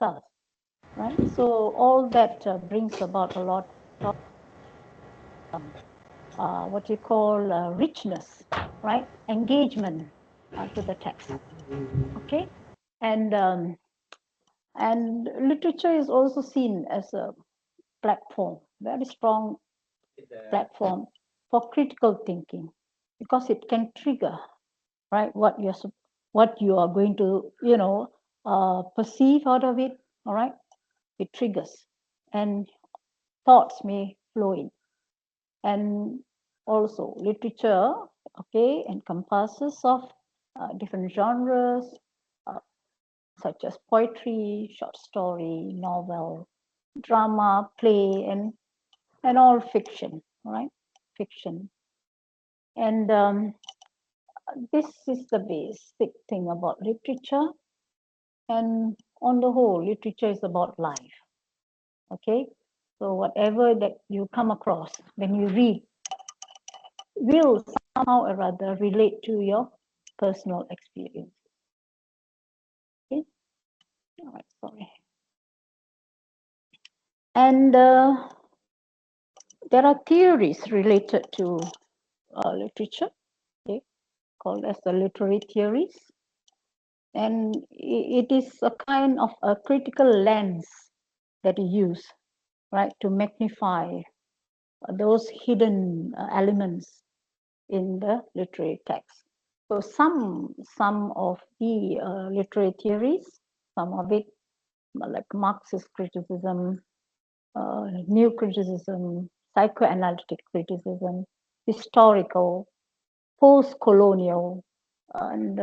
us, right? So all that brings about a lot of what you call richness, right? Engagement to the text. Okay, and literature is also seen as a platform, very strong platform for critical thinking, because it can trigger, right, what you are going to, perceive out of it. All right, it triggers, and thoughts may flow in. And also literature, okay, encompasses of different genres, uh, such as poetry, short story, novel, drama, play, and all fiction, right? Fiction. And this is the basic thing about literature. And on the whole, literature is about life. Okay, so whatever that you come across when you read will somehow or other relate to your personal experience. Okay, all right, sorry. And there are theories related to literature, okay, called as the literary theories. And it is a kind of a critical lens that you use, right, to magnify those hidden elements in the literary text. So some of the literary theories, some of it like Marxist criticism, new criticism, psychoanalytic criticism, historical, post-colonial, and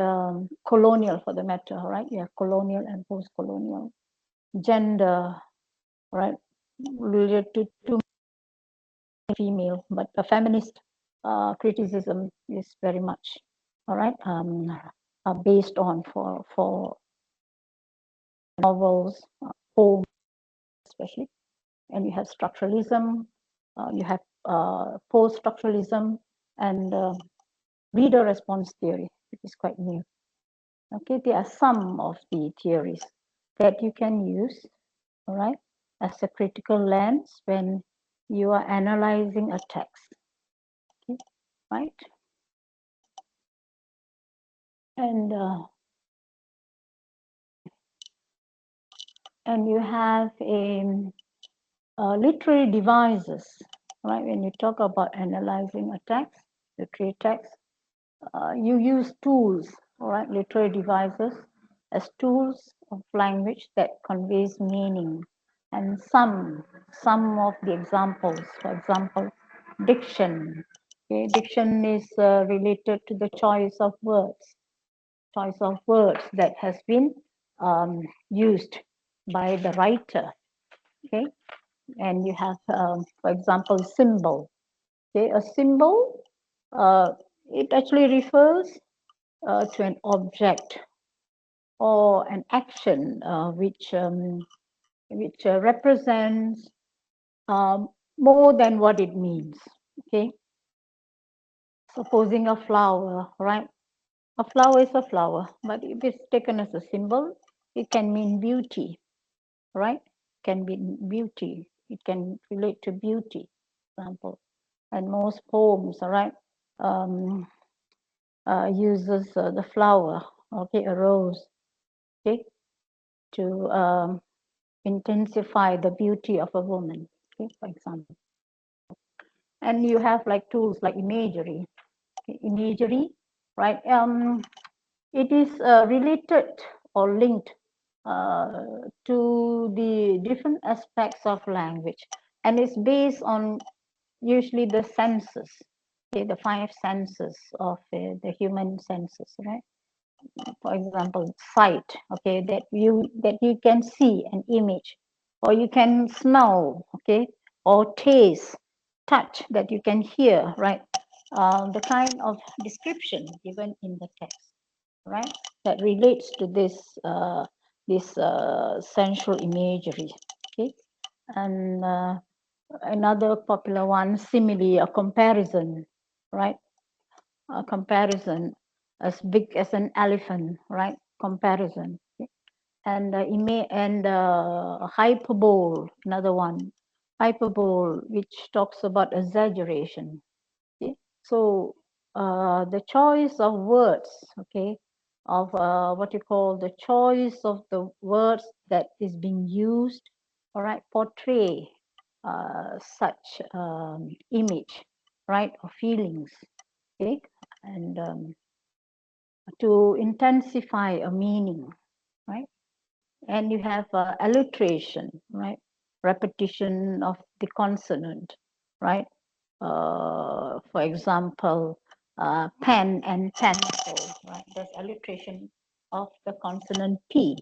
colonial for the matter, right? Yeah, colonial and post-colonial, gender, right? Related to female, but the feminist criticism is very much, all right, based on for novels, poems especially. And you have structuralism, you have post-structuralism, and reader response theory, which is quite new. Okay, there are some of the theories that you can use, all right, as a critical lens when you are analyzing a text. Okay, right? And you have literary devices, right? When you talk about analyzing a text, literary text, you use tools, all right, literary devices as tools of language that conveys meaning. And some of the examples, for example, diction. Okay, diction is related to the choice of words that has been used by the writer. Okay, and you have, for example, symbol. Okay, a symbol, it actually refers to an object or an action which represents more than what it means. Okay, supposing a flower, right? A flower is a flower, but if it's taken as a symbol, it can mean beauty, right? Can be beauty. It can relate to beauty, for example. And most poems, all right, uses the flower, okay, a rose, okay, to intensify the beauty of a woman, okay, for example. And you have like tools like imagery, okay, right? It is related or linked to the different aspects of language, and it's based on usually the senses, okay, the 5 senses of the human senses, right? For example, sight, okay, that you can see an image, or you can smell, okay, or taste, touch, that you can hear, right? The kind of description given in the text, right, that relates to this sensual imagery. Okay, and another popular one, simile, a comparison, right? A comparison as big as an elephant, right? Comparison. Okay? and hyperbole, another one, hyperbole, which talks about exaggeration. Okay? So the choice of words, okay, of what you call the choice of the words that is being used, all right, portray such image, right, or feelings, okay, and to intensify a meaning, right? And you have alliteration, right? Repetition of the consonant, right? For example, pen and pencil, right? There's alliteration of the consonant P,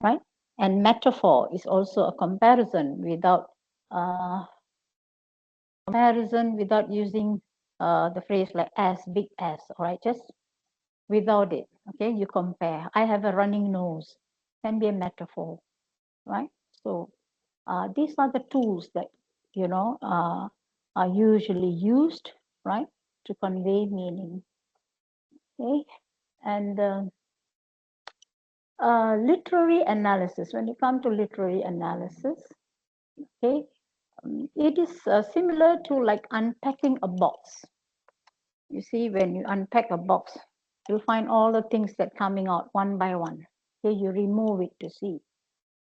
right? And metaphor is also a comparison without using the phrase like as, big as, all right? Just without it, okay? You compare. I have a running nose, can be a metaphor, right? So these are the tools that, you know, are usually used, right, to convey meaning, okay? And literary analysis, when you come to literary analysis, okay, it is similar to like unpacking a box. You see, when you unpack a box, you'll find all the things that coming out one by one. Okay, you remove it to see.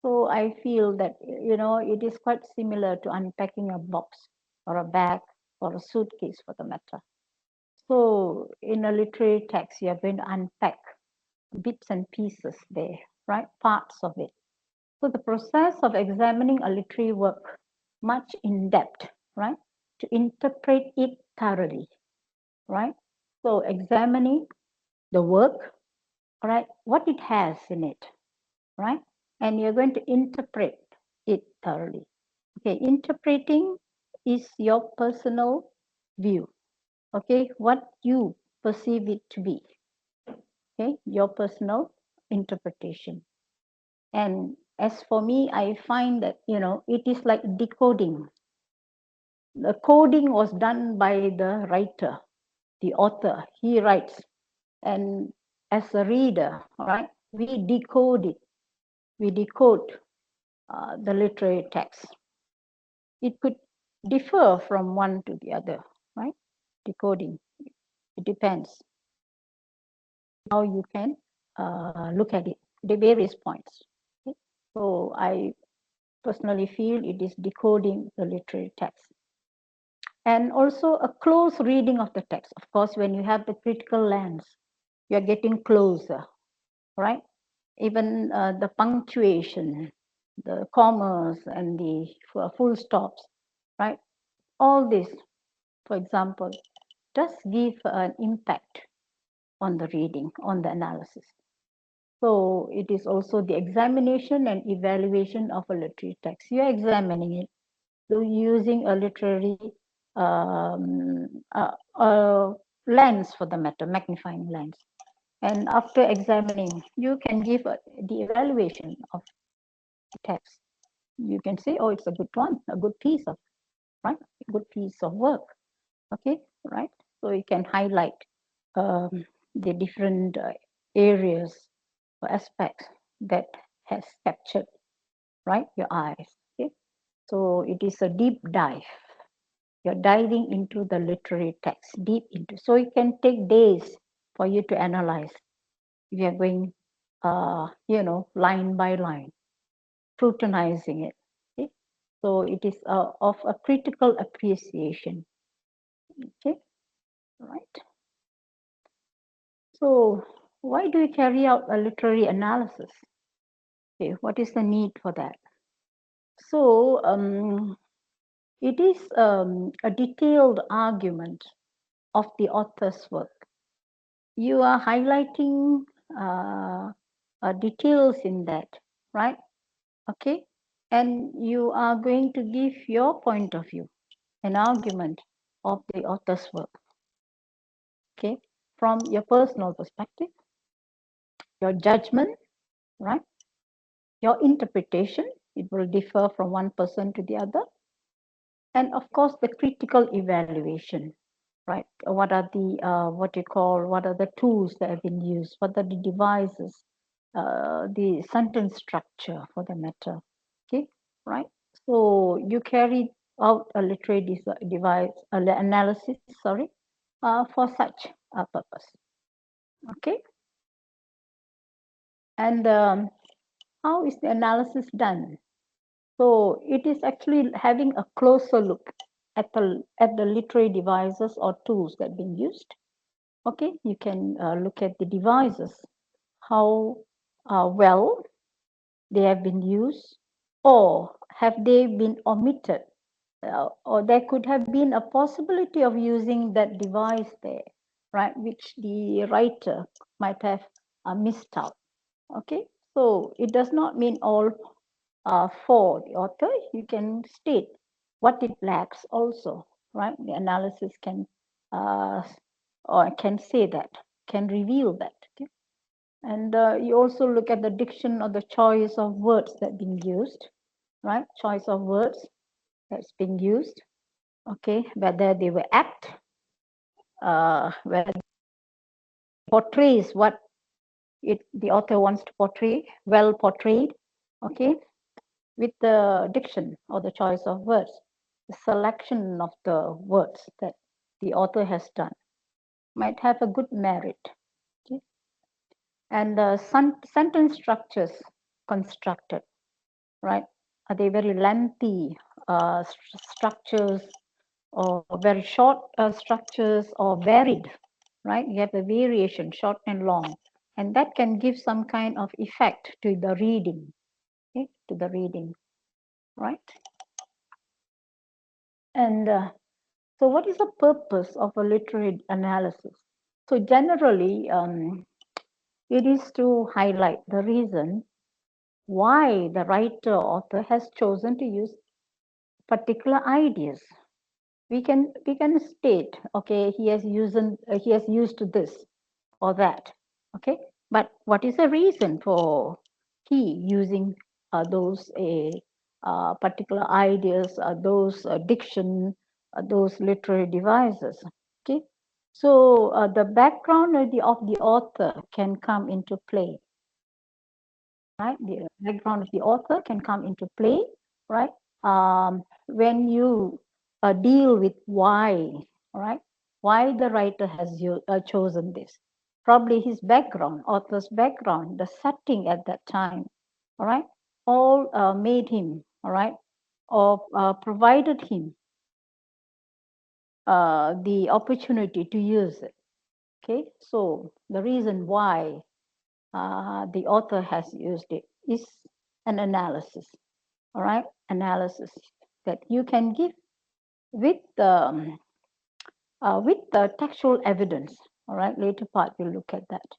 So I feel that, you know, it is quite similar to unpacking a box or a bag or a suitcase for the matter. So in a literary text, you are going to unpack bits and pieces there, right? Parts of it. So the process of examining a literary work much in depth, right? To interpret it thoroughly, right? So examining the work, right? What it has in it, right? And you're going to interpret it thoroughly. Okay, interpreting is your personal view. Okay, what you perceive it to be. Okay, your personal interpretation. And as for me, I find that, you know, it is like decoding. The coding was done by the writer, the author. He writes, and as a reader, all right, we decode it. We decode the literary text. It could differ from one to the other, right? Decoding. It depends how you can look at it, the various points. Okay? So I personally feel it is decoding the literary text. And also a close reading of the text. Of course, when you have the critical lens, you're getting closer, right? Even the punctuation, the commas and the full stops, right? All this, for example, does give an impact on the reading, on the analysis. So it is also the examination and evaluation of a literary text. You're examining it, so using a literary lens for the matter, magnifying lens. And after examining, you can give the evaluation of the text. You can say, oh, it's a good one, a good piece of, right? A good piece of work. Okay, right? So you can highlight the different areas or aspects that has captured, right, your eyes. Okay, so it is a deep dive. You're diving into the literary text, deep into. So it can take days for you to analyze. We are going, you know, line by line, scrutinizing it. Okay? So it is of a critical appreciation. Okay, right. So why do we carry out a literary analysis? Okay, what is the need for that? So it is a detailed argument of the author's work. You are highlighting details in that, right? Okay, and you are going to give your point of view, an argument of the author's work. Okay, from your personal perspective, your judgment, right? Your interpretation, it will differ from one person to the other. And of course, the critical evaluation, right? What are the, what are the tools that have been used? What are the devices the sentence structure for the matter. Okay, right? So you carry out a literary device analysis, sorry, for such a purpose. Okay, and how is the analysis done? So it is actually having a closer look at the literary devices or tools that have been used. Okay, you can look at the devices, how well they have been used, or have they been omitted, or there could have been a possibility of using that device there, right, which the writer might have missed out. Okay, so it does not mean all for the author. You can state what it lacks also, right? The analysis can or can say that, can reveal that. Okay? And you also look at the diction or the choice of words that being used, right? Choice of words that's being used, okay? Whether they were apt, whether portrays what the author wants to portray, well portrayed, okay? With the diction or the choice of words, the selection of the words that the author has done might have a good merit. Okay? And sentence structures constructed, right? Are they very lengthy structures or very short structures or varied, right? You have a variation, short and long, and that can give some kind of effect to the reading, okay? To the reading, right? And so what is the purpose of a literary analysis? So generally, it is to highlight the reason why the writer author has chosen to use particular ideas. We can state, okay, he has used this or that, okay, but what is the reason for he using those particular ideas, those diction, those literary devices, okay? So the background of the author can come into play, right? The background of the author can come into play, right? When you deal with why, right? Why the writer has chosen this. Probably his background, author's background, the setting at that time, all right? All made him, all right? Or provided him the opportunity to use it, okay? So the reason why the author has used it is an analysis, all right? Analysis that you can give with the textual evidence, all right? Later part, we'll look at that.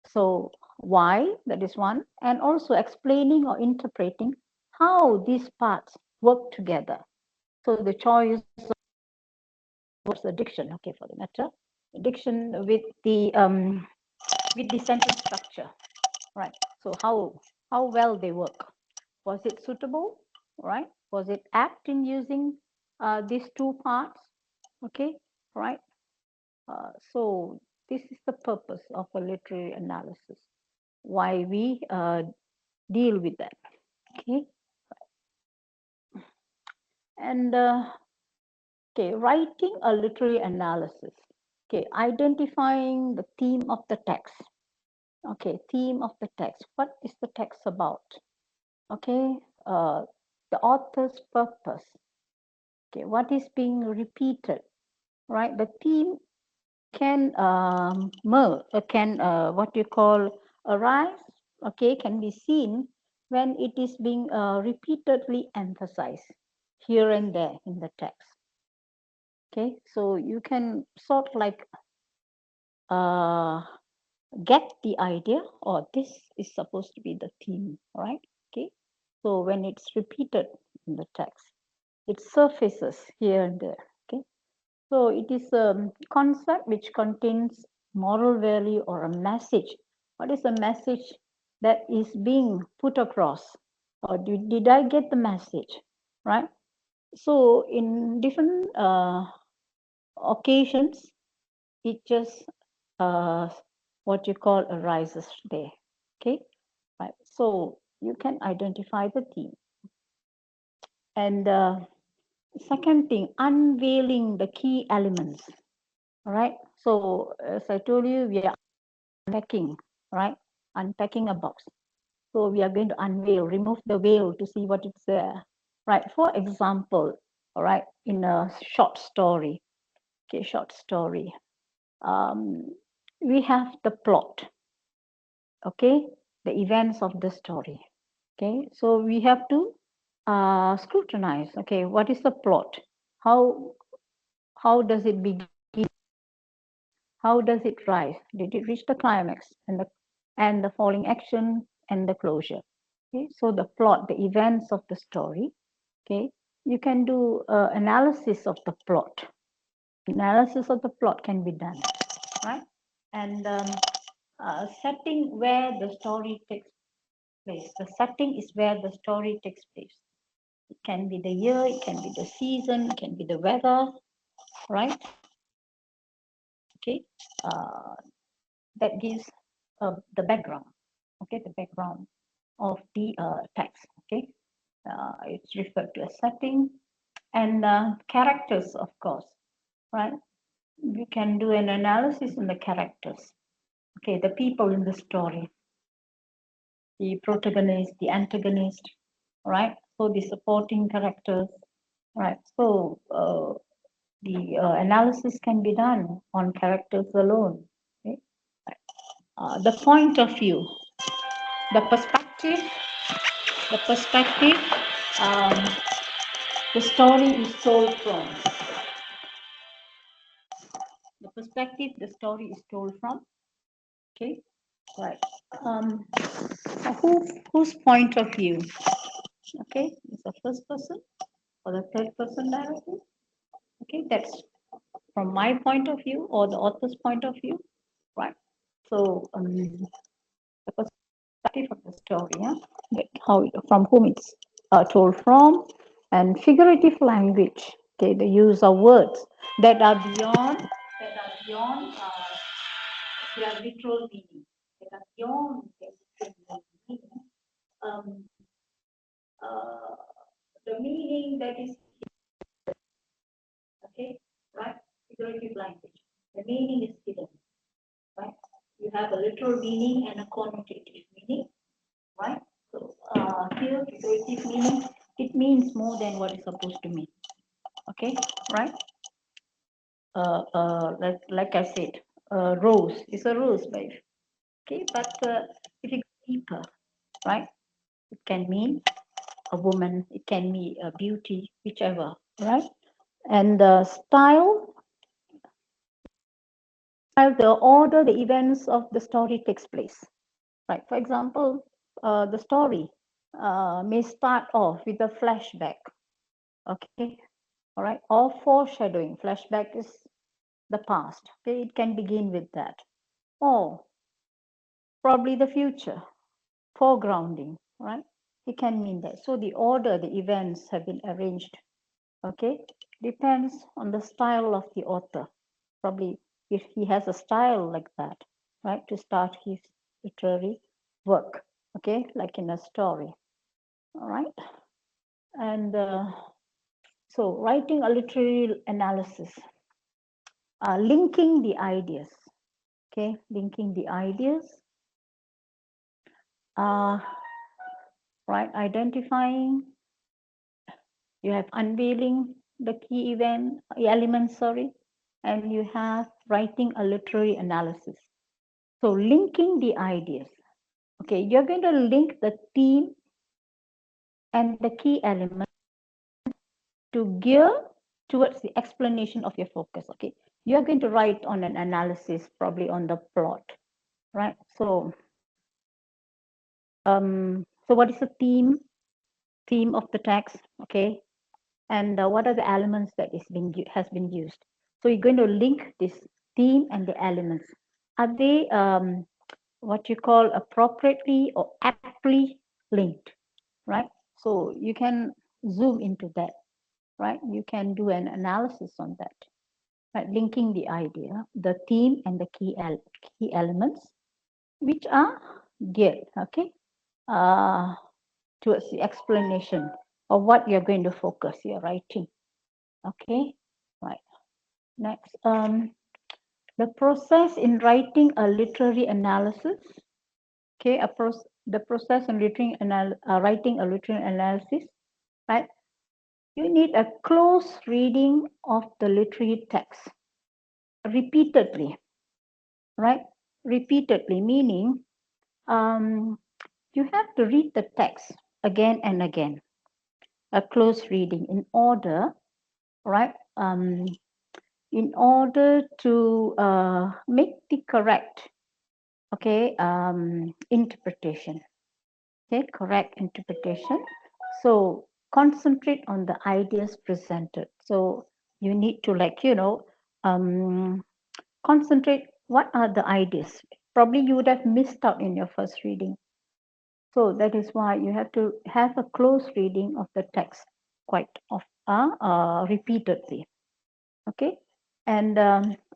So why, that is one, and also explaining or interpreting how these parts work together. So the choice was the diction, okay, for the matter, diction with the sentence structure, right? So how well they work. Was it suitable, right? Was it apt in using these two parts? Okay, right? So this is the purpose of a literary analysis, why we deal with that, okay? And okay, writing a literary analysis, okay, identifying the theme of the text, okay, theme of the text. What is the text about? Okay, the author's purpose, okay, what is being repeated, right? The theme can what you call arise, okay, can be seen when it is being repeatedly emphasized here and there in the text. Okay, so you can sort like get the idea, or this is supposed to be the theme, right? Okay, so when it's repeated in the text, it surfaces here and there. Okay, so it is a concept which contains moral value or a message. What is the message that is being put across? Or did I get the message, right? So in different occasions, it just what you call arises there. Okay, right? So you can identify the theme. And second thing, unveiling the key elements, all right? So as I told you, we are unpacking, right? Unpacking a box. So we are going to unveil, remove the veil to see what is there, right? For example, all right, in a short story, okay, short story, we have the plot, okay, the events of the story, okay. So we have to scrutinize, okay, what is the plot? How does it begin? How does it rise? Did it reach the climax and the falling action and the closure? Okay, so the plot, the events of the story. Okay, you can do analysis of the plot. Analysis of the plot can be done, right? And setting where the story takes place. The setting is where the story takes place. It can be the year, it can be the season, it can be the weather, right? Okay, that gives the background, okay, the background of the text, okay. It's referred to as setting and characters, of course, right? We can do an analysis in the characters, okay, the people in the story, the protagonist, the antagonist, right? So the supporting characters, right? So the analysis can be done on characters alone. Okay? The point of view, the perspective, the perspective, um, the story is told from. The perspective, the story is told from. Okay, right. So whose point of view? Okay, is the first person or the third person directly? Okay, that's from my point of view or the author's point of view, right? So the perspective of the story, yeah, how from whom it's told from, and figurative language. Okay, the use of words that are beyond their literal meaning. That are beyond their literal meaning. Um, uh, the meaning that is okay, right? Figurative language. The meaning is hidden, right? You have a literal meaning and a connotative meaning, right? So here, figurative meaning, it means more than what it's supposed to mean. Okay, right? Like I said, rose is a rose, babe. Okay, but if you go deeper, right? It can mean a woman, it can be a beauty, whichever, right? And the style, the order, the events of the story takes place, right? For example, the story may start off with a flashback, okay, all right, or foreshadowing. Flashback is the past, okay, it can begin with that, or probably the future, foregrounding, right? It can mean that. So the order, the events have been arranged, okay, depends on the style of the author. Probably if he has a style like that, right, to start his literary work, okay, like in a story, all right. And so writing a literary analysis, linking the ideas, okay, linking the ideas, right, identifying, you have unveiling the key event elements, sorry, and you have writing a literary analysis. So linking the ideas, okay, you're going to link the theme and the key element to gear towards the explanation of your focus, okay. You're going to write on an analysis, probably on the plot, right? So so what is the theme of the text, okay, and what are the elements that has been used? So you're going to link this theme and the elements. Are they what you call appropriately or aptly linked, right? So you can zoom into that, right? You can do an analysis on that, right? Linking the idea, the theme and the key elements, which are geared, okay, towards the explanation of what you're going to focus your writing. Okay, right. Next, the process in writing a literary analysis. Okay, the process in writing a literary analysis, right? You need a close reading of the literary text repeatedly, right? Repeatedly, meaning you have to read the text again and again, a close reading in order, right? In order to make the correct, okay, interpretation, okay, correct interpretation. So concentrate on the ideas presented. So you need to concentrate what are the ideas. Probably you would have missed out in your first reading. So that is why you have to have a close reading of the text quite often, repeatedly. Okay, and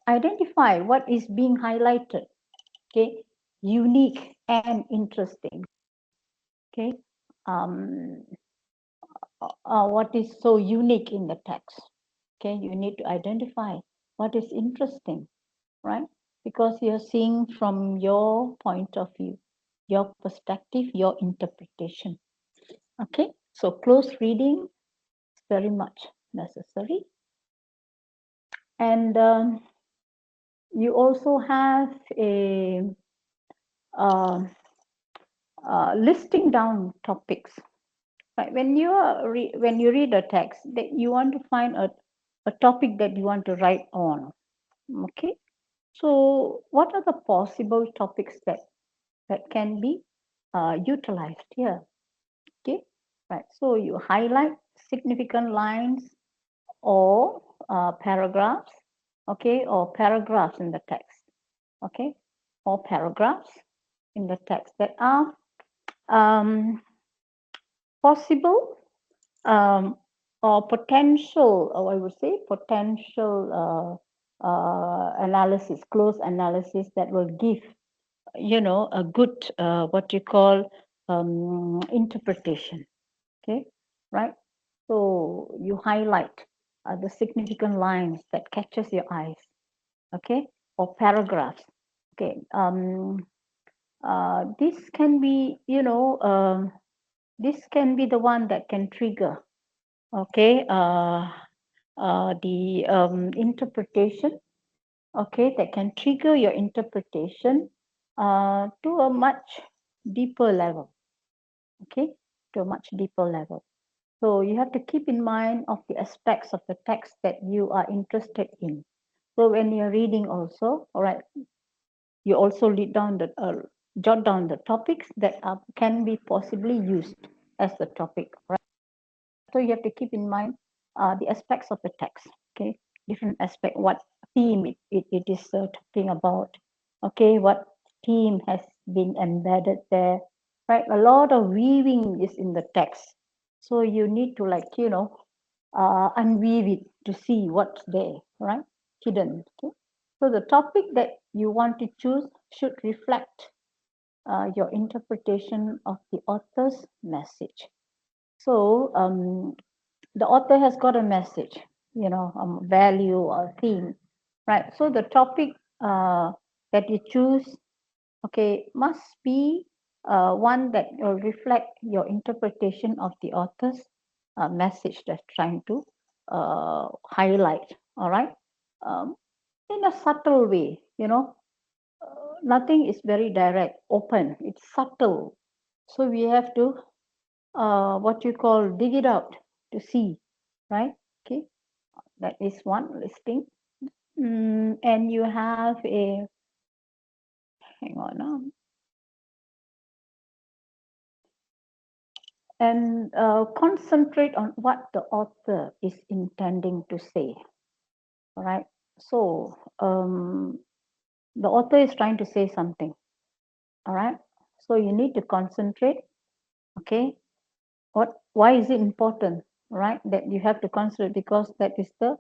identify what is being highlighted. Okay, unique and interesting. Okay, what is so unique in the text? Okay, you need to identify what is interesting, right? Because you're seeing from your point of view, your perspective, your interpretation. Okay, so close reading is very much necessary. And you also have a listing down topics. Right? When you read a text, that you want to find a topic that you want to write on. Okay, so what are the possible topics that can be utilized here? Okay, right. So you highlight significant lines or paragraphs, okay, or paragraphs in the text, okay, or paragraphs in the text that are possible or potential, or I would say potential analysis, close analysis that will give, a good what you call interpretation. Okay, right? So you highlight the significant lines that catches your eyes, okay, or paragraphs. Okay, this can be, this can be the one that can trigger, okay, the interpretation, okay, that can trigger your interpretation to a much deeper level, okay, to a much deeper level. So you have to keep in mind of the aspects of the text that you are interested in. So when you're reading also, all right, you also jot down the topics that can be possibly used as the topic, right? So you have to keep in mind the aspects of the text, okay? Different aspect, what theme it is talking about, okay? What theme has been embedded there, right? A lot of weaving is in the text. So you need to unweave it to see what's there, right? Hidden, okay? So the topic that you want to choose should reflect your interpretation of the author's message. So the author has got a message, value or theme, right? So the topic that you choose, okay, must be one that will reflect your interpretation of the author's message that's trying to highlight, all right? In a subtle way, nothing is very direct, open, it's subtle. So we have to, what you call, dig it out to see, right? Okay, that is one listing. And you have a, hang on now. And concentrate on what the author is intending to say, all right? So the author is trying to say something, all right? So you need to concentrate, okay? Why is it important, right? That you have to concentrate because that is the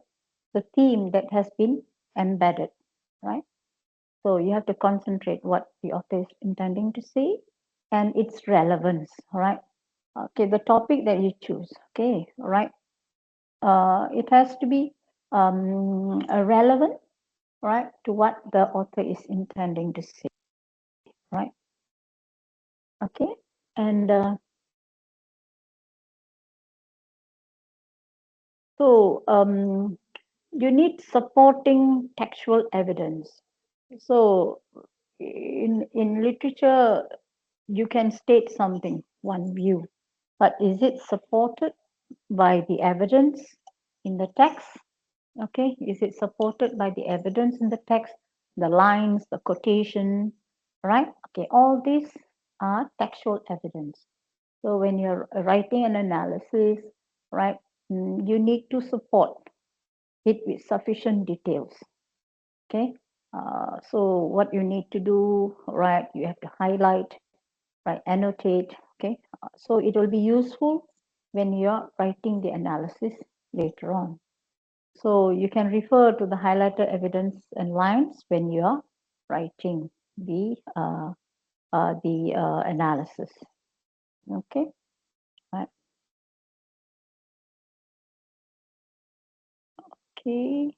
theme that has been embedded, right? So you have to concentrate what the author is intending to say. and its relevance, right? Okay, the topic that you choose, okay, right? It has to be relevant, right, to what the author is intending to say, right? Okay, and so you need supporting textual evidence. So in literature, you can state something, one view, but is it supported by the evidence in the text? Okay, is it supported by the evidence in the text, the lines, the quotation, right? Okay, all these are textual evidence. So when you're writing an analysis, right, you need to support it with sufficient details. Okay, so what you need to do, right, you have to highlight, right, annotate. Okay, so it will be useful when you're writing the analysis later on. So you can refer to the highlighted evidence and lines when you are writing the analysis. Okay. Right. Okay.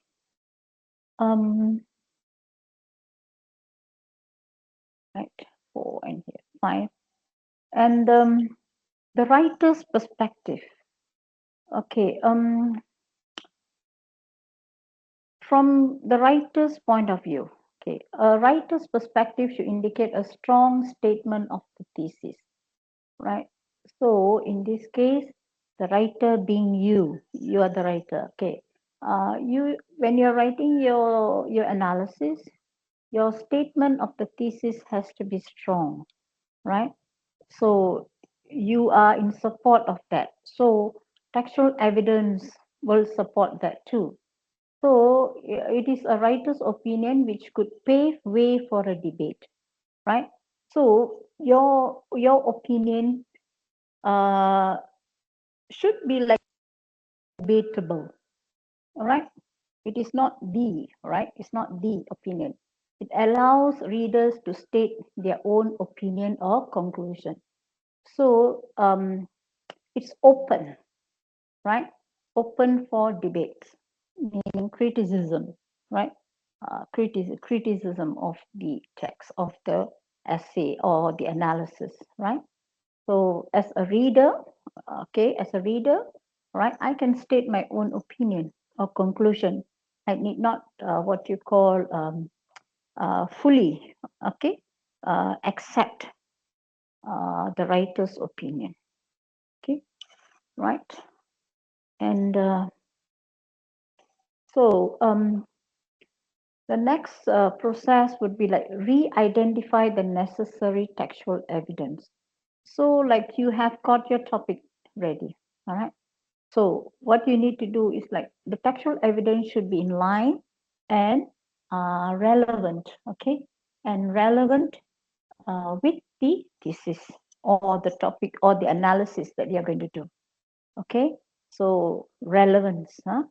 Right. 4 and here 5. And the writer's perspective. Okay. From the writer's point of view, okay, a writer's perspective should indicate a strong statement of the thesis, right? So in this case, the writer being you are the writer. Okay, you when you're writing your analysis, your statement of the thesis has to be strong, right? So you are in support of that. So textual evidence will support that too. So it is a writer's opinion which could pave way for a debate, right? So your opinion should be like debatable, all right? It is not the, right? It's not the opinion. It allows readers to state their own opinion or conclusion. So it's open, right? Open for debates, meaning criticism, right? Criticism of the text, of the essay or the analysis, right? So as a reader, okay, as a reader, right, I can state my own opinion or conclusion. I need not what you call fully, okay, accept the writer's opinion, okay, right? And so the next process would be like re-identify the necessary textual evidence. So like you have got your topic ready, all right? So what you need to do is like the textual evidence should be in line and relevant, okay? And relevant with the thesis or the topic or the analysis that you're going to do, okay? So relevance, huh?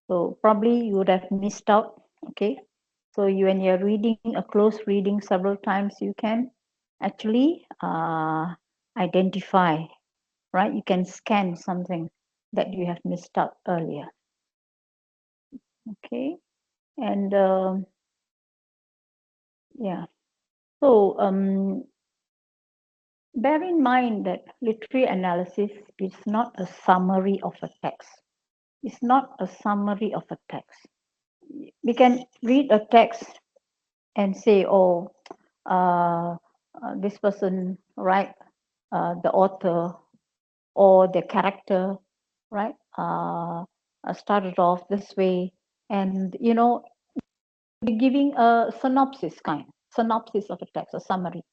So probably you would have missed out, okay? So when you're reading a close reading several times, you can actually identify, right? You can scan something that you have missed out earlier, okay? And yeah, so bear in mind that literary analysis is not a summary of a text. It's not a summary of a text. We can read a text and say, oh, this person, right, the author or the character, right, started off this way. And, you know, giving a synopsis of a text, a summary.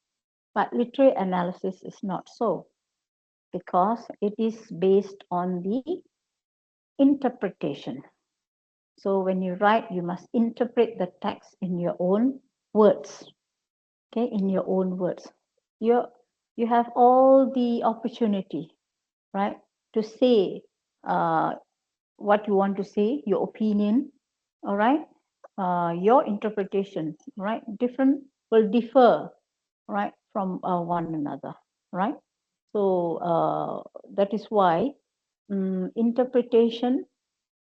But literary analysis is not so, because it is based on the interpretation. So when you write, you must interpret the text in your own words, okay, in your own words. You have all the opportunity, right, to say what you want to say, your opinion, all right, your interpretation, right, different will differ, right, from one another. right? So that is why interpretation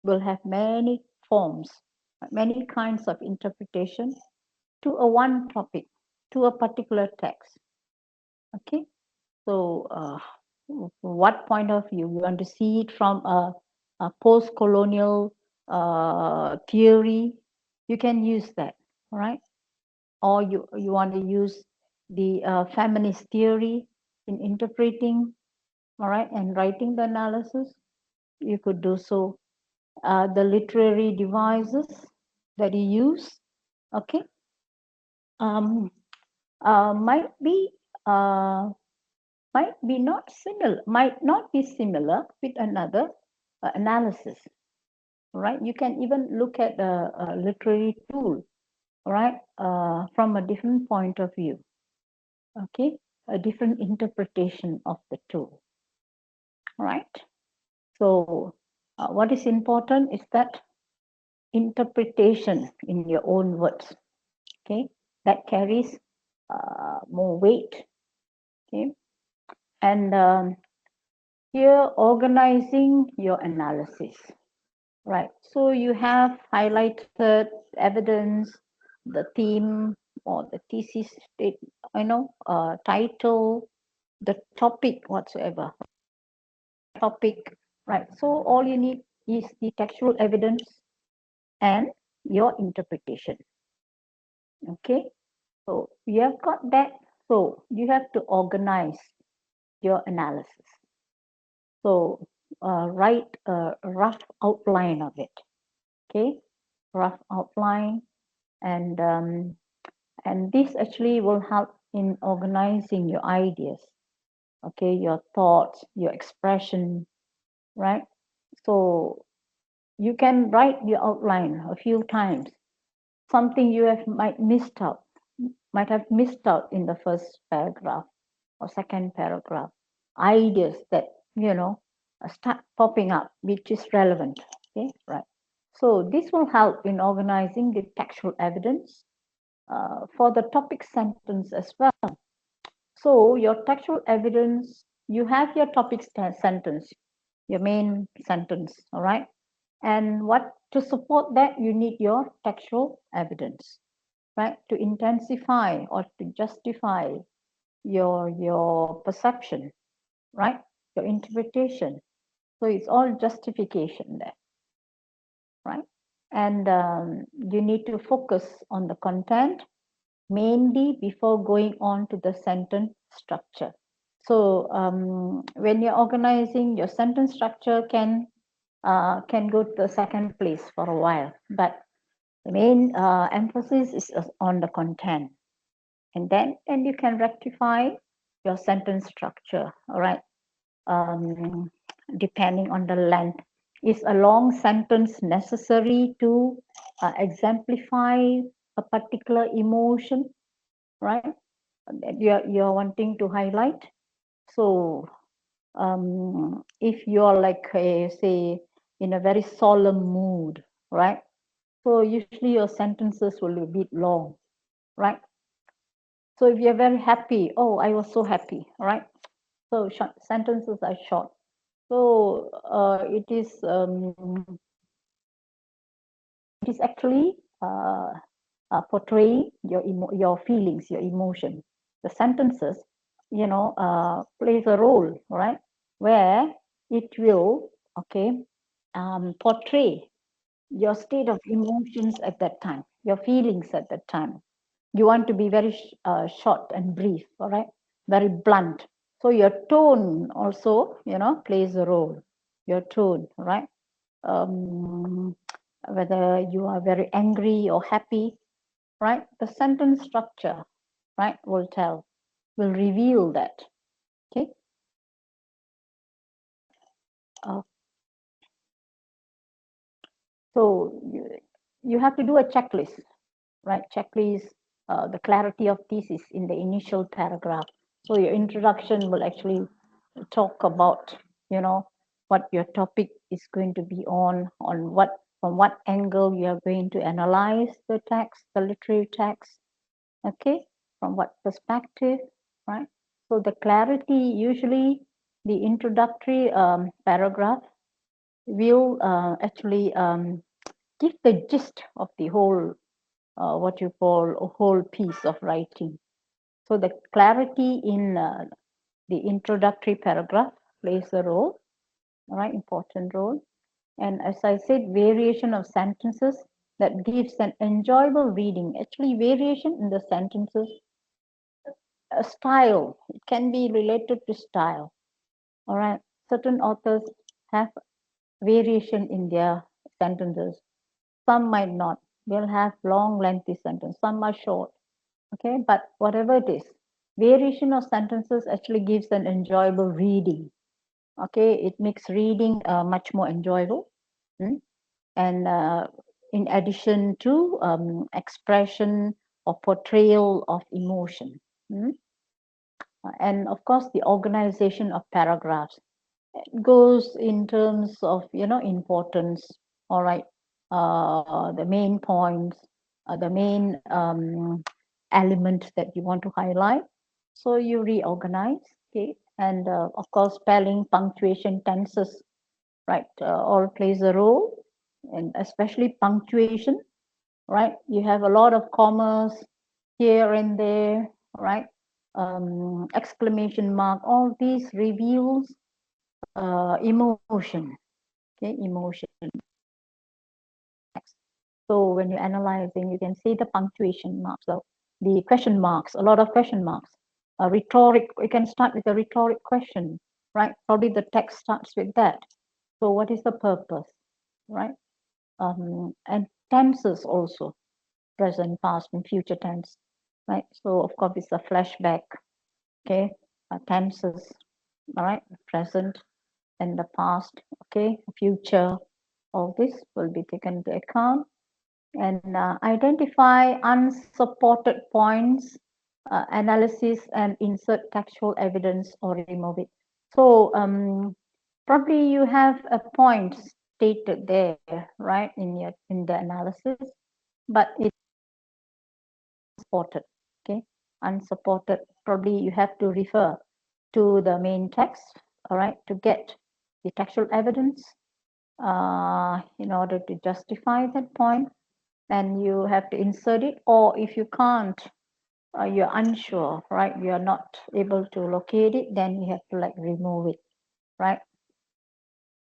will have many forms, many kinds of interpretation to a one topic, to a particular text. Okay, so what point of view you want to see it from a post-colonial theory, you can use that, right? Or you want to use the feminist theory in interpreting, all right, and writing the analysis, you could do so. The literary devices that you use, okay, might be not similar, might not be similar with another analysis, right? You can even look at a literary tool, right, from a different point of view, okay, a different interpretation of the tool, right? So what is important is that interpretation in your own words, okay, that carries more weight, okay, and here organizing your analysis, right? So you have highlighted evidence, the theme or the thesis state, title, the topic whatsoever, topic, right? So all you need is the textual evidence and your interpretation. Okay, so you have got that. So you have to organize your analysis. So write a rough outline of it. Okay, rough outline, and this actually will help in organizing your ideas. Okay, your thoughts, your expression, right? So you can write your outline a few times. Something you might have missed out in the first paragraph or second paragraph. Ideas that start popping up, which is relevant. Okay, right. So this will help in organizing the textual evidence for the topic sentence as well. So your textual evidence, you have your topic sentence, your main sentence, all right? And what to support that, you need your textual evidence, right? To intensify or to justify your perception, right? Your interpretation. So it's all justification there, right? And you need to focus on the content mainly before going on to the sentence structure. So when you're organizing, your sentence structure can go to the second place for a while, but the main emphasis is on the content, and then you can rectify your sentence structure. All right, depending on the length. Is a long sentence necessary to exemplify a particular emotion, right? That you're wanting to highlight. So if you're like say in a very solemn mood, right? So usually your sentences will be a bit long, right? So if you're very happy, oh, I was so happy, right? So short sentences are short. So it is actually portraying your feelings, your emotion. The sentences, plays a role, right? Where it will, okay, portray your state of emotions at that time, your feelings at that time. You want to be very short and brief, all right? Very blunt. So your tone also, plays a role. Your tone, right? Whether you are very angry or happy, right? The sentence structure, right, will reveal that. Okay. So you have to do a checklist, right? Checklist, the clarity of thesis in the initial paragraph. So your introduction will actually talk about, what your topic is going to be on from what angle you are going to analyze the text, the literary text, okay? From what perspective, right? So the clarity, usually the introductory paragraph will actually give the gist of the whole, what you call a whole piece of writing. So the clarity in the introductory paragraph plays a role, right, important role. And as I said, variation of sentences that gives an enjoyable reading. Actually, variation in the sentences, style, it can be related to style. All right, certain authors have variation in their sentences. Some might not. They'll have long, lengthy sentences. Some are short. Okay, but whatever it is, variation of sentences actually gives an enjoyable reading. Okay, it makes reading much more enjoyable. And in addition to expression or portrayal of emotion. And of course, the organization of paragraphs goes in terms of, importance. All right, the main points, the main element that you want to highlight. So you reorganize, okay, and of course, spelling, punctuation, tenses, right, all plays a role, and especially punctuation, right? You have a lot of commas here and there, right? Exclamation mark, all these reveals emotion, okay, emotion. So when you're analyzing, you can see the punctuation marks, so the question marks, a lot of question marks. A rhetoric, you can start with a rhetoric question, right? Probably the text starts with that. So what is the purpose, right? And tenses also, present, past, and future tense, right? So of course it's a flashback, okay? Tenses, all right, present and the past, okay, future, all this will be taken into account. And identify unsupported points, analysis, and insert textual evidence or remove it. So probably you have a point stated there, right, in the analysis, but it's unsupported, okay, unsupported. Probably you have to refer to the main text, all right, to get the textual evidence in order to justify that point. And you have to insert it, or if you can't, you're unsure, right, you're not able to locate it, then you have to like remove it, right?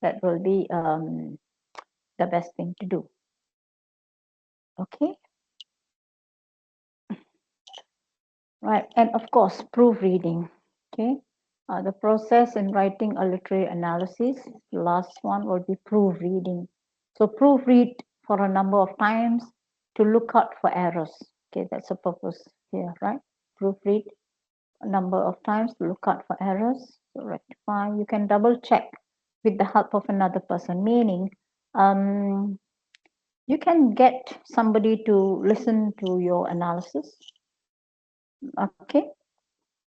That will be the best thing to do. Okay, right. And of course, proofreading. Okay, the process in writing a literary analysis, the last one will be proofreading. So proofread for a number of times to look out for errors. Okay, that's the purpose here, right? Proofread a number of times to look out for errors, so rectify. You can double check with the help of another person, meaning you can get somebody to listen to your analysis, okay,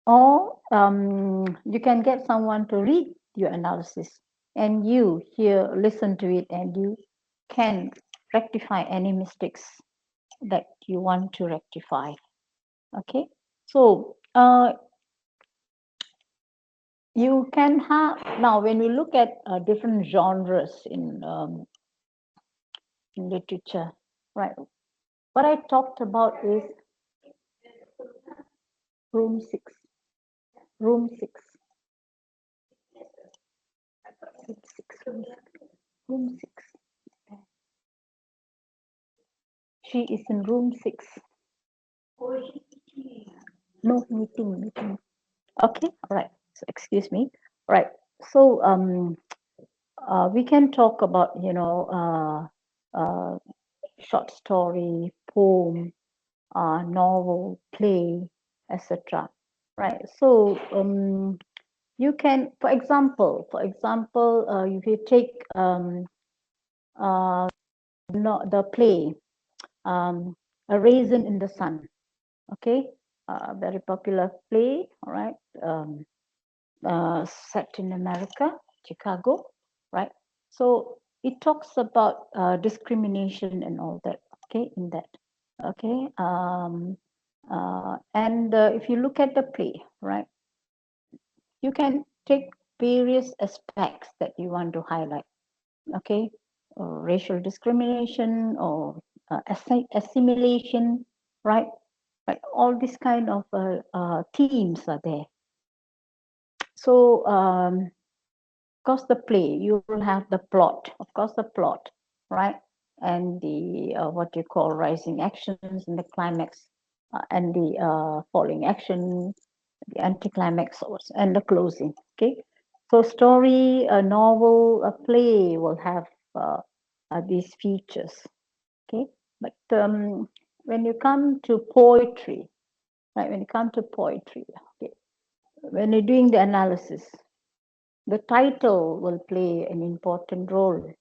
or you can get someone to read your analysis and you here listen to it, and you can rectify any mistakes that you want to rectify. Okay, so you can have, now when we look at different genres in literature, right, what I talked about is room 6, room 6, room 6. She is in room 6. No, meeting. Okay, all right, so excuse me. All right, so we can talk about, short story, poem, novel, play, etc. Right. So you can, for example, if you take the play, A Raisin in the Sun. Okay, very popular play. All right, set in America, Chicago. Right. So it talks about discrimination and all that. Okay, in that. Okay, and if you look at the play, right, you can take various aspects that you want to highlight, okay? Or racial discrimination or assimilation, right? Right, all these kind of themes are there. So, of course, the play, you will have the plot, of course, the plot, right? And the what you call rising actions and the climax and the falling action, the anticlimax and the closing, okay? So story, a novel, a play will have these features, okay? But when you come to poetry, right? When you come to poetry, okay, when you're doing the analysis, the title will play an important role,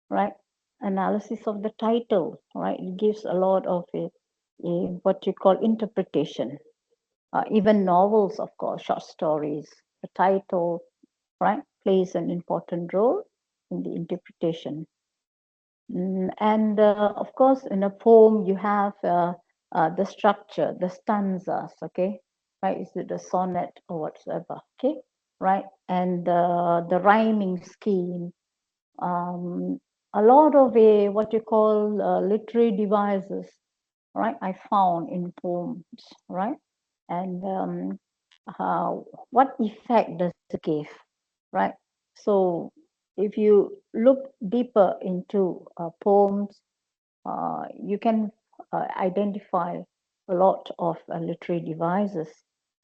right? Analysis of the title, right? It gives a lot of what you call interpretation. Even novels, of course, short stories, the title, right, plays an important role in the interpretation. And of course, in a poem, you have the structure, the stanzas, okay, right? Is it a sonnet or whatsoever, okay, right? And the rhyming scheme, a lot of what you call literary devices, right? I found in poems, right? And what effect does it give, right? So if you look deeper into poems, you can identify a lot of literary devices.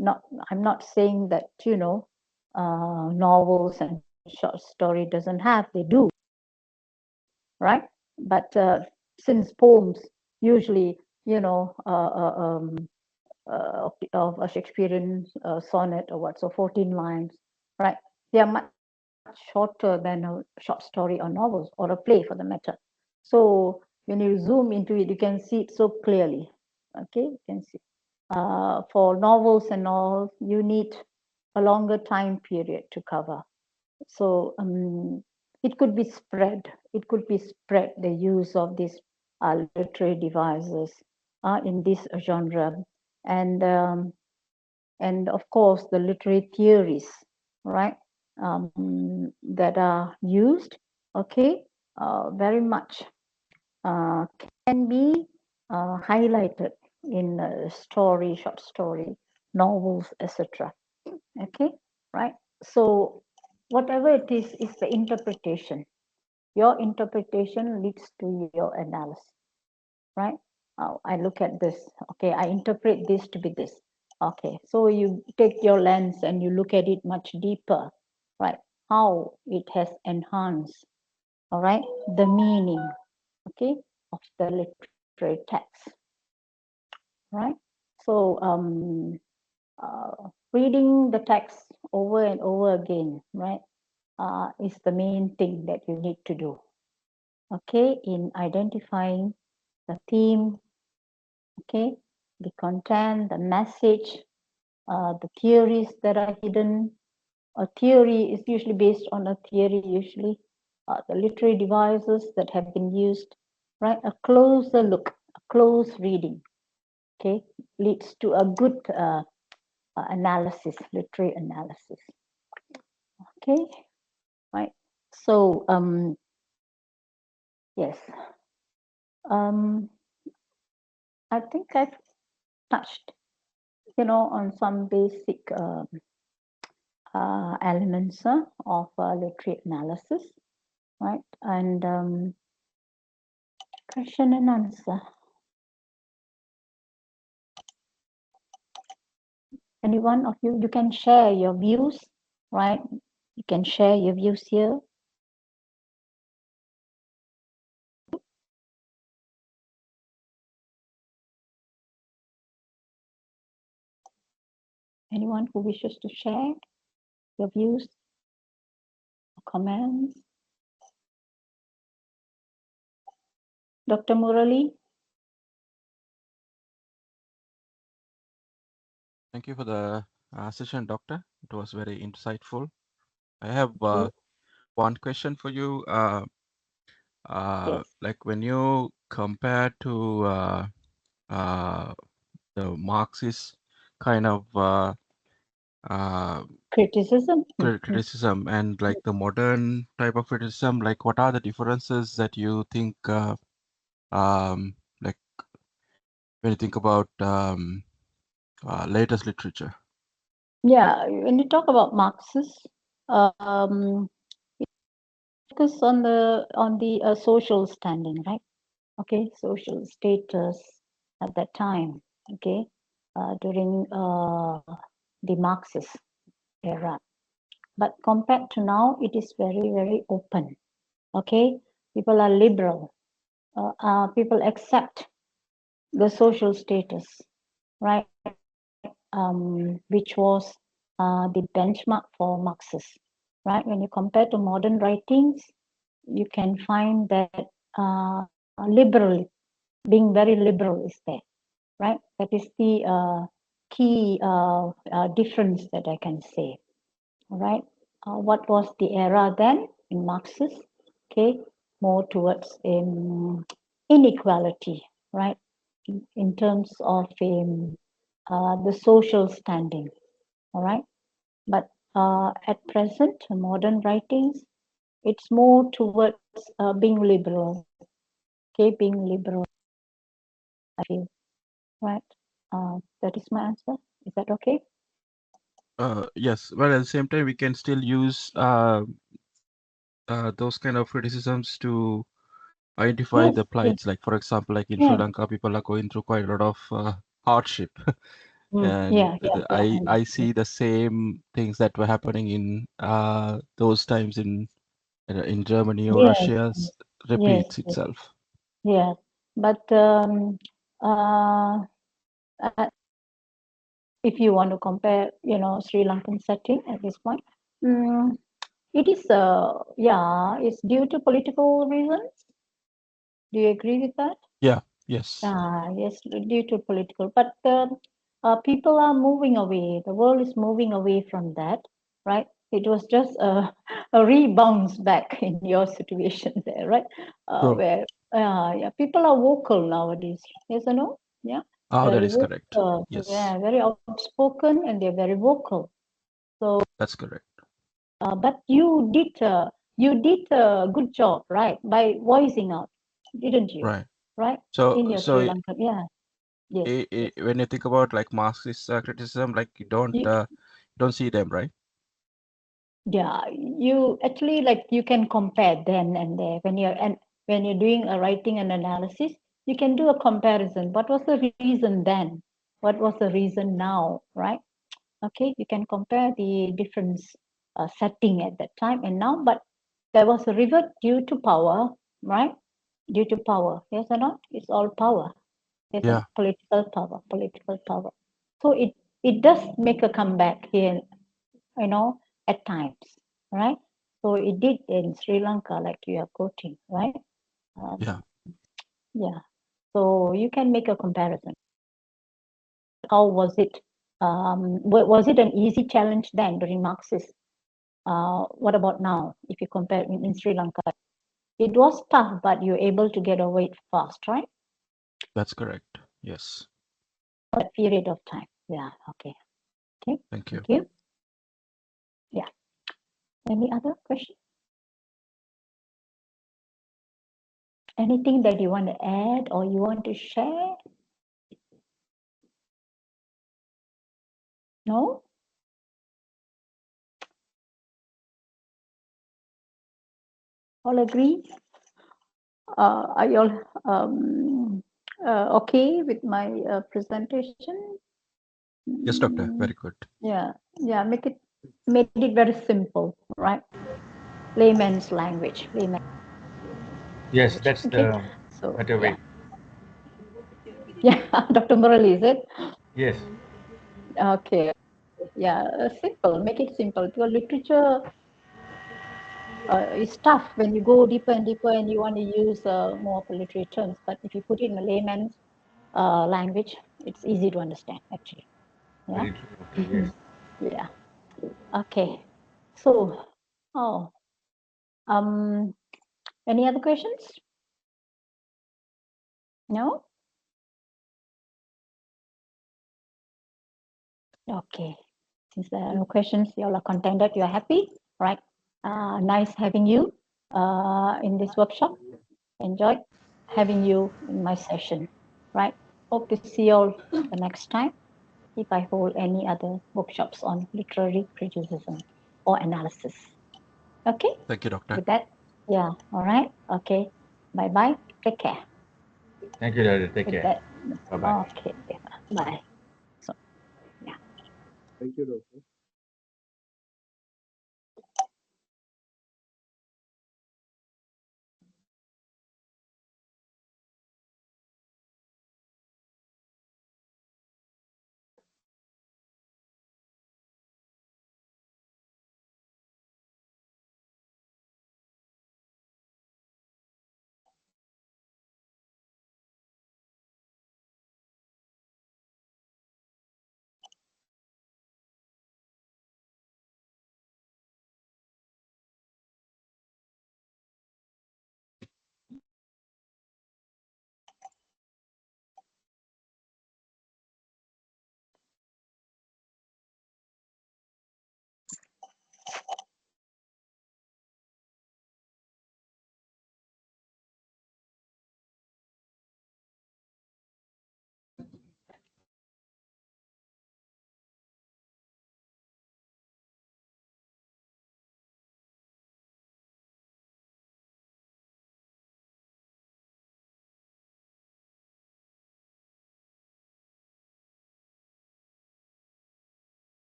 I'm not saying that, you know, novels and short story doesn't have, they do, right? But since poems usually, you know, of a Shakespearean sonnet or what, so 14 lines, right? They are much shorter than a short story or novels or a play for the matter. So when you zoom into it, you can see it so clearly. Okay, you can see. For novels and all, you need a longer time period to cover. So it could be spread. It could be spread, the use of these literary devices in this genre. And of course, the literary theories, right, that are used, okay, very much can be highlighted in story, short story, novels, etc. Okay, right? So whatever it is the interpretation. Your interpretation leads to your analysis, right? I look at this, okay, I interpret this to be this. Okay, so you take your lens and you look at it much deeper, right? How it has enhanced, all right, the meaning, okay, of the literary text, right? So reading the text over and over again, right, is the main thing that you need to do, okay, in identifying the theme, okay, the content, the message, the theories that are hidden. A theory is usually based on a theory, usually the literary devices that have been used, right? A closer look, a close reading, okay, leads to a good analysis, literary analysis. Okay, right. So, yes, I think I've touched, you know, on some basic elements of literary analysis, right? And question and answer. Any one of you, you can share your views, right? You can share your views here. Anyone who wishes to share your views or comments? Dr. Murali? Thank you for the session, Doctor. It was very insightful. I have one question for you. Yes. Like when you compare to the Marxist kind of Criticism. criticism and like the modern type of criticism, like what are the differences that you think like when you think about latest literature? Yeah, when you talk about Marxist, focus on the social standing, right? Okay, social status at that time. Okay, during the Marxist era, but compared to now, it is very open. Okay, people are liberal. People accept the social status, right? Which was the benchmark for Marxists, right? When you compare to modern writings, you can find that liberal, being very liberal is there, right? That is the key difference that I can say, right? What was the era then in Marxist? Okay, more towards inequality, right? In terms of the social standing, all right? But at present, modern writings, it's more towards being liberal, okay, being liberal, I feel, right? That is my answer. Is that okay? Yes, but at the same time, we can still use those kind of criticisms to identify Yes, the yes, plights. Like, for example, like in Sri yes. Lanka, people are going through quite a lot of hardship. And Yeah, yeah, yeah. I see the same things that were happening in those times in Germany or Yes, Russia yes, repeats yes, itself. yes. But uh, if you want to compare, Sri Lankan setting at this point, mm, it is, yeah, it's due to political reasons. Do you agree with that? Yeah, yes. Yes, due to political, but people are moving away. The world is moving away from that, right? It was just a rebounds back in your situation there, right? True. Where yeah, people are vocal nowadays. Yes or no? Yeah, Oh, that very is correct. vocal. Yes, Yeah, very outspoken, and they're very vocal. So, that's correct. but you did a good job, right? By voicing out, didn't you? Right. Right? So, In your Sri Lanka, yeah. Yes, yes. when you think about like Marxist criticism, like you You, don't see them, right? yeah, you actually like you can compare then and there when you're doing a writing and analysis, you can do a comparison. What was the reason then? What was the reason now? Right? Okay, you can compare the difference setting at that time and now, but there was a revert due to power, right? Due to power, yes or not? It's all power. Yes, Yeah, political power. So it does make a comeback here, at times, right? So it did in Sri Lanka, like you are quoting, right? yeah. Yeah. So you can make a comparison. How was it? Was it an easy challenge then during Marxist? What about now? If you compare in Sri Lanka, it was tough, but you're able to get over it fast, right? That's correct. Yes. A period of time. Yeah. Okay. Okay. Thank you. Thank you. Yeah. Any other question? Anything that you want to add or you want to share? No? All agree? Are you all okay with my presentation? Yes, doctor. Mm, Very good. yeah, yeah. Made it very simple, right? Layman's language. Yes, that's Okay. the So better yeah, way. yeah. Dr. Murali, is it? Yes, Okay. Yeah, simple. Make it simple. Because literature is tough when you go deeper and deeper, and you want to use more literary terms. But if you put it in a layman's language, it's easy to understand. Actually, yeah, very true. Okay, yes. yeah. Okay. So, oh, any other questions? No? Okay. Since there are no questions, you all are contented, you are happy, right? Nice having you in this workshop. Enjoyed having you in my session, right? Hope to see you all the next time if I hold any other workshops on literary criticism or analysis. Okay, Thank you, Doctor. with that, yeah, all right, okay, bye-bye, take care. Thank you, Doctor. Take With care. that, Bye-bye. okay, bye. So, yeah. Thank you, Doctor.